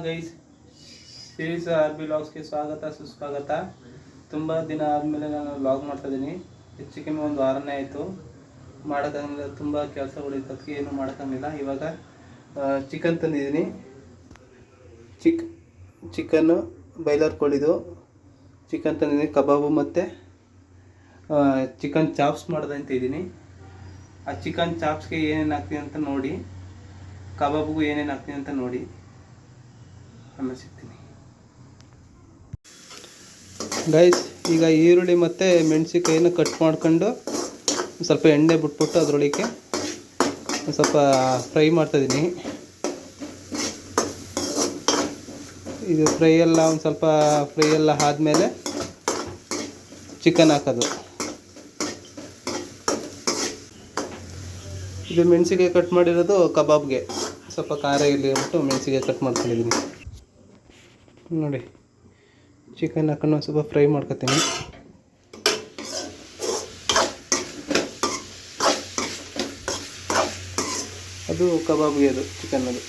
Guys, series R B ವ್ಲಾಗ್ಸ್ಗೆ ಸ್ವಾಗತ ಸುಸ್ವಾಗತ. ತುಂಬ ದಿನ ಆದಮೇಲೆ ನಾನು ವ್ಲಾಗ್ ಮಾಡ್ತಾಯಿದ್ದೀನಿ. ಹೆಚ್ಚು ಕಮ್ಮಿ ಒಂದು ವಾರನೇ ಆಯಿತು. ಮಾಡೋಕ್ಕಾಗಲಿಲ್ಲ, ತುಂಬ ಕೆಲಸಗಳಿತ್ತು, ಅದಕ್ಕೆ ಏನು ಮಾಡೋಕ್ಕಾಗಲಿಲ್ಲ. ಇವಾಗ ಚಿಕನ್ ತಂದಿದ್ದೀನಿ. ಚಿಕನ್ನು ಬಾಯ್ಲರ್ ಕೋಳಿದು ಚಿಕನ್ ತಂದಿದ್ದೀನಿ. ಕಬಾಬು ಮತ್ತು ಚಿಕನ್ ಚಾಪ್ಸ್ ಮಾಡೋದಂತ ಇದ್ದೀನಿ. ಆ ಚಿಕನ್ ಚಾಪ್ಸ್ಗೆ ಏನೇನು ಹಾಕ್ತೀನಿ ಅಂತ ನೋಡಿ, ಕಬಾಬ್ಗೂ ಏನೇನು ಹಾಕ್ತೀನಿ ಅಂತ ನೋಡಿ ಆಮೇಲೆ ಸಿಗ್ತೀನಿ. ಗೈಸ್, ಈಗ ಈರುಳ್ಳಿ ಮತ್ತು ಮೆಣಸಿನ್ಕಾಯಿನ ಕಟ್ ಮಾಡ್ಕೊಂಡು ಸ್ವಲ್ಪ ಎಣ್ಣೆ ಬಿಟ್ಬಿಟ್ಟು ಅದರೊಳಗೆ ಸ್ವಲ್ಪ ಫ್ರೈ ಮಾಡ್ತಾಯಿದ್ದೀನಿ. ಇದು ಫ್ರೈ ಎಲ್ಲ ಆದಮೇಲೆ ಚಿಕನ್ ಹಾಕೋದು. ಇದು ಮೆಣಸಿಗೆ ಕಟ್ ಮಾಡಿರೋದು ಕಬಾಬ್ಗೆ, ಸ್ವಲ್ಪ ಖಾರ ಇರಲಿ ಅಂದ್ಬಿಟ್ಟು ಮೆಣಸಿಗೆ ಕಟ್ ಮಾಡ್ಕೊಂಡಿದ್ದೀನಿ. ನೋಡಿ, ಚಿಕನ್ ಹಾಕೊಂಡು ಸ್ವಲ್ಪ ಫ್ರೈ ಮಾಡ್ಕೊತೀನಿ. ಅದು ಕಬಾಬ್ಗೆ, ಅದು ಚಿಕನ್. ಅದು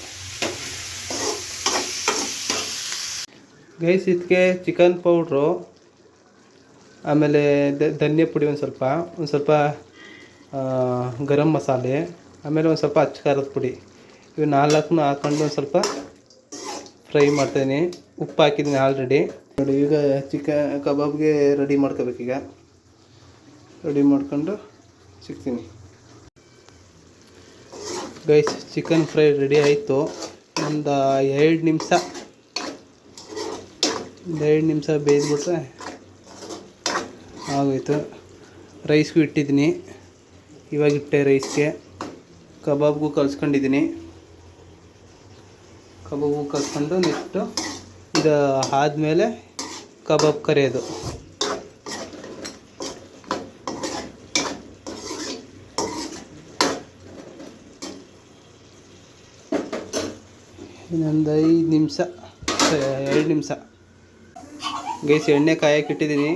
ಗೈಸ್, ಇದಕ್ಕೆ ಚಿಕನ್ ಪೌಡ್ರು, ಆಮೇಲೆ ಧನಿಯಾ ಪುಡಿ ಒಂದು ಸ್ವಲ್ಪ ಗರಂ ಮಸಾಲೆ, ಆಮೇಲೆ ಒಂದು ಸ್ವಲ್ಪ ಅಚ್ಚ ಖಾರದ ಪುಡಿ, ಇವು 4 ಹಾಕ್ಕೊಂಡು ಒಂದು ಸ್ವಲ್ಪ ಫ್ರೈ ಮಾಡ್ತಾಯಿದ್ದೀನಿ. ಉಪ್ಪು ಹಾಕಿದ್ದೀನಿ ಆಲ್ರೆಡಿ. ನೋಡಿ, ಈಗ ಚಿಕನ್ ಕಬಾಬ್ಗೆ ರೆಡಿ ಮಾಡ್ಕೋಬೇಕೀಗ. ರೆಡಿ ಮಾಡ್ಕೊಂಡು ಸಿಗ್ತೀನಿ. ಗೈಸ್, ಚಿಕನ್ ಫ್ರೈ ರೆಡಿ ಆಯಿತು. ಒಂದು 2 ನಿಮಿಷ ಬೇಯಿಸ್ಬಿಟ್ರೆ ಆಗೋಯ್ತು. ರೈಸ್ಗೂ ಇಟ್ಟಿದ್ದೀನಿ. ಇವಾಗ ಇಟ್ಟೆ ರೈಸ್ಗೆ. ಕಬಾಬ್ಗೂ ಕಲಿಸ್ಕೊಂಡಿದ್ದೀನಿ. ಕಬಾಬ್ಗೂ ಕಲಿಸ್ಕೊಂಡು ನೆಕ್ಸ್ಟು ಇದು ಆದಮೇಲೆ ಕಬಾಬ್ ಕರಿಯೋದು. ಇನ್ನೊಂದು 2 ನಿಮಿಷ. ಗೈಸ್, ಎಣ್ಣೆ ಕಾಯಕ್ಕೆ ಇಟ್ಟಿದ್ದೀನಿ.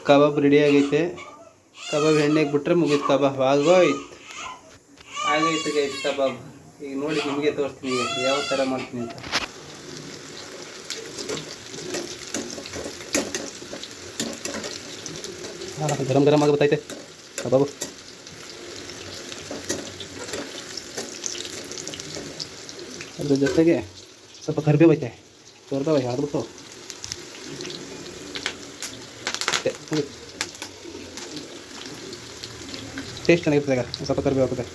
ಕಬಾಬ್ ರೆಡಿ ಆಗೈತೆ. ಕಬಾಬ್ ಎಣ್ಣೆಗೆ ಬಿಟ್ರೆ ಮುಗೀತು, ಕಬಾಬ್ ಆಗೈತೆ ಗೈಸ್ ಕಬಾಬ್. ಈಗ ನೋಡಿ, ನಿಮಗೆ ತೋರಿಸ್ತೀನಿ ಯಾವ ಥರ ಮಾಡ್ತೀನಿ ಅಂತ. ಗರಂ ಆಗಿ ಬರ್ತೈತೆ ಕಬಾಬು. ಅದ್ರ ಜೊತೆಗೆ ಸ್ವಲ್ಪ ಕರಿಬೇವು ಐತೆ, ಹಾಕ್ಬಿಟ್ಟು ಟೇಸ್ಟ್ ಚೆನ್ನಾಗಿರ್ತದೆ. ಈಗ ಸ್ವಲ್ಪ ಕರಿಬೇವು ಹಾಕುತ್ತೆ.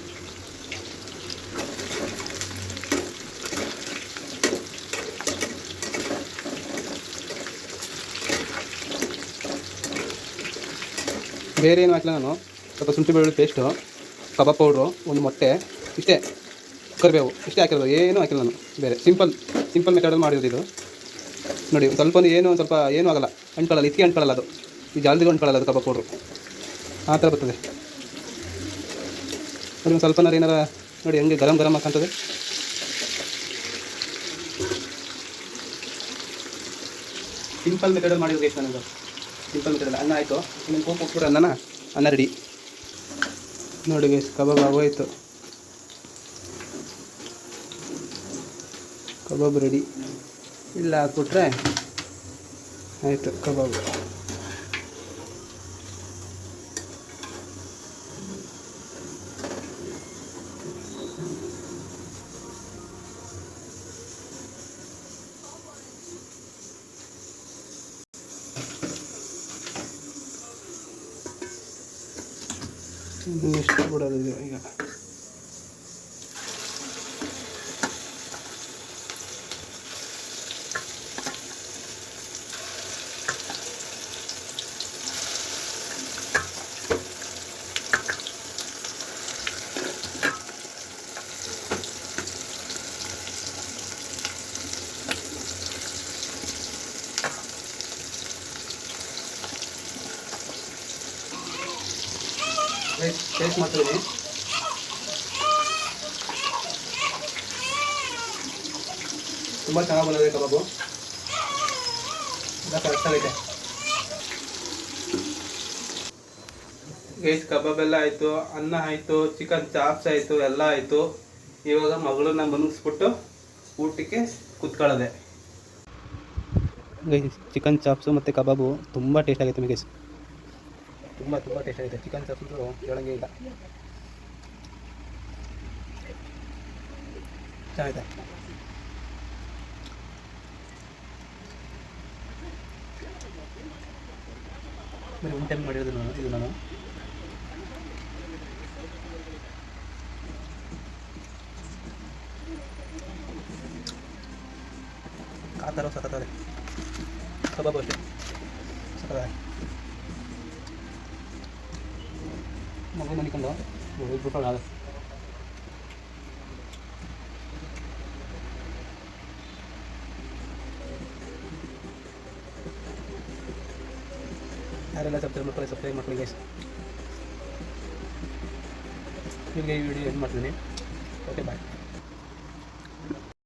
ಬೇರೆ ಏನು ಹಾಕಿಲ್ಲ ನಾನು. ಸ್ವಲ್ಪ ಶುಂಠಿ ಬೆಳ್ಳುಳ್ಳಿ ಪೇಸ್ಟು, ಕಬಾಬ್ ಪೌಡ್ರು, ಒಂದು ಮೊಟ್ಟೆ, ಇಷ್ಟೇ. ಕರಿಬೇವು ಇಷ್ಟೇ ಹಾಕಿರೋದು, ಏನೂ ಹಾಕಿಲ್ಲ ನಾನು. ಬೇರೆ ಸಿಂಪಲ್ ಮೆಥಡಲ್ಲಿ ಮಾಡಿರೋದು ಇದು. ನೋಡಿ, ಸ್ವಲ್ಪ ಏನೂ ಆಗಲ್ಲ, ಅಂಟ್ಕೊಳ್ಳಲ್ಲ, ಇದಕ್ಕೆ ಅಂಟ್ಕೊಳ್ಳಲ್ಲ. ಅದು ಈ ಜಾಲ್ದಿಗೂ ಅಂಟ್ಕೊಳ್ಳಲ್ಲ. ಅದು ಕಬಾಬ್ ಪೌಡ್ರು ಆ ಥರ ಬರ್ತದೆ. ನೋಡಿ, ಒಂದು ಸ್ವಲ್ಪ ಏನಾರ ನೋಡಿ ಹಂಗೆ ಗರಂ ಹಾಕಂತದೆ. ಸಿಂಪಲ್ ಮೆಥಡಲ್ಲಿ ಮಾಡಿರೋದು ಎಷ್ಟು ನನಗೆ. ಸಿಂಪಲ್ ಮೆಥಡಲ್ಲಿ ಅನ್ನ ಆಯಿತು. ಇನ್ನೊಂದು ಕೋಕ್ ಹೋಗ್ಬಿಟ್ರೆ ಅನ್ನ ರೆಡಿ. ನೋಡಿ ಗೈಸ್, ಕಬಾಬ್ ಆಗೋಯ್ತು. Kebab ready. ಇಲ್ಲ ಹಾಕ್ಬಿಟ್ರೆ ಆಯಿತು ಕಬಾಬ್. ಎಷ್ಟು ಬಿಡೋದು ಈಗ. ಟೇಸ್ಟ್ ಮಾಡ್ತೀವಿ. ತುಂಬ ಚೆನ್ನಾಗಿ ಬಂದಿದೆ ಕಬಾಬು. ಎಲ್ಲ ಕರೆಕ್ಟಾಗೈತೆ. ಗೈಸ್ ಕಬಾಬ್ ಎಲ್ಲ ಆಯಿತು, ಅನ್ನ ಆಯಿತು, ಚಿಕನ್ ಚಾಪ್ಸ್ ಆಯಿತು, ಎಲ್ಲ ಆಯಿತು. ಇವಾಗ ಮಗಳನ್ನ ಮನಗಿಸ್ಬಿಟ್ಟು ಊಟಕ್ಕೆ ಕೂತ್ಕೊಳ್ಳೋದೆ. ಗೈಸ್ ಚಿಕನ್ ಚಾಪ್ಸು ಮತ್ತು ಕಬಾಬು ತುಂಬ ಟೇಸ್ಟ್ ಆಗೈತೆ ಗೈಸ್, ತುಂಬ ಟೇಸ್ಟ್ ಆಗೈತೆ. ಚಿಕನ್ ಚಾಪ್ಸು ಹೇಳಂಗೆ ಇಲ್ಲ, ಚೆನ್ನಾಗಿದೆ. ಬರೀ ಒಂದು ಟೈಮ್ ಮಾಡಿರೋದು ನಾನು ಕಾತರ ಸಖತ್ತಾದೆ. ಕಬಾಬ್ ಅಷ್ಟೇ ಸಖತ್ತಾದೆ. ಮಗು ಮನಿಕೊಂಡು ಬಿಟ್ಟೋಣ. ಯಾರೆಲ್ಲ ಸಬ್ಸ್ಕ್ರೈಬ್ ಮಾಡ್ಕೊಳ್ಳಿ ಗೈಸ್. ನಿಮಗೆ ಈ ವಿಡಿಯೋ ಏನು ಮಾಡ್ತೀನಿ. ಓಕೆ ಬಾಯ್.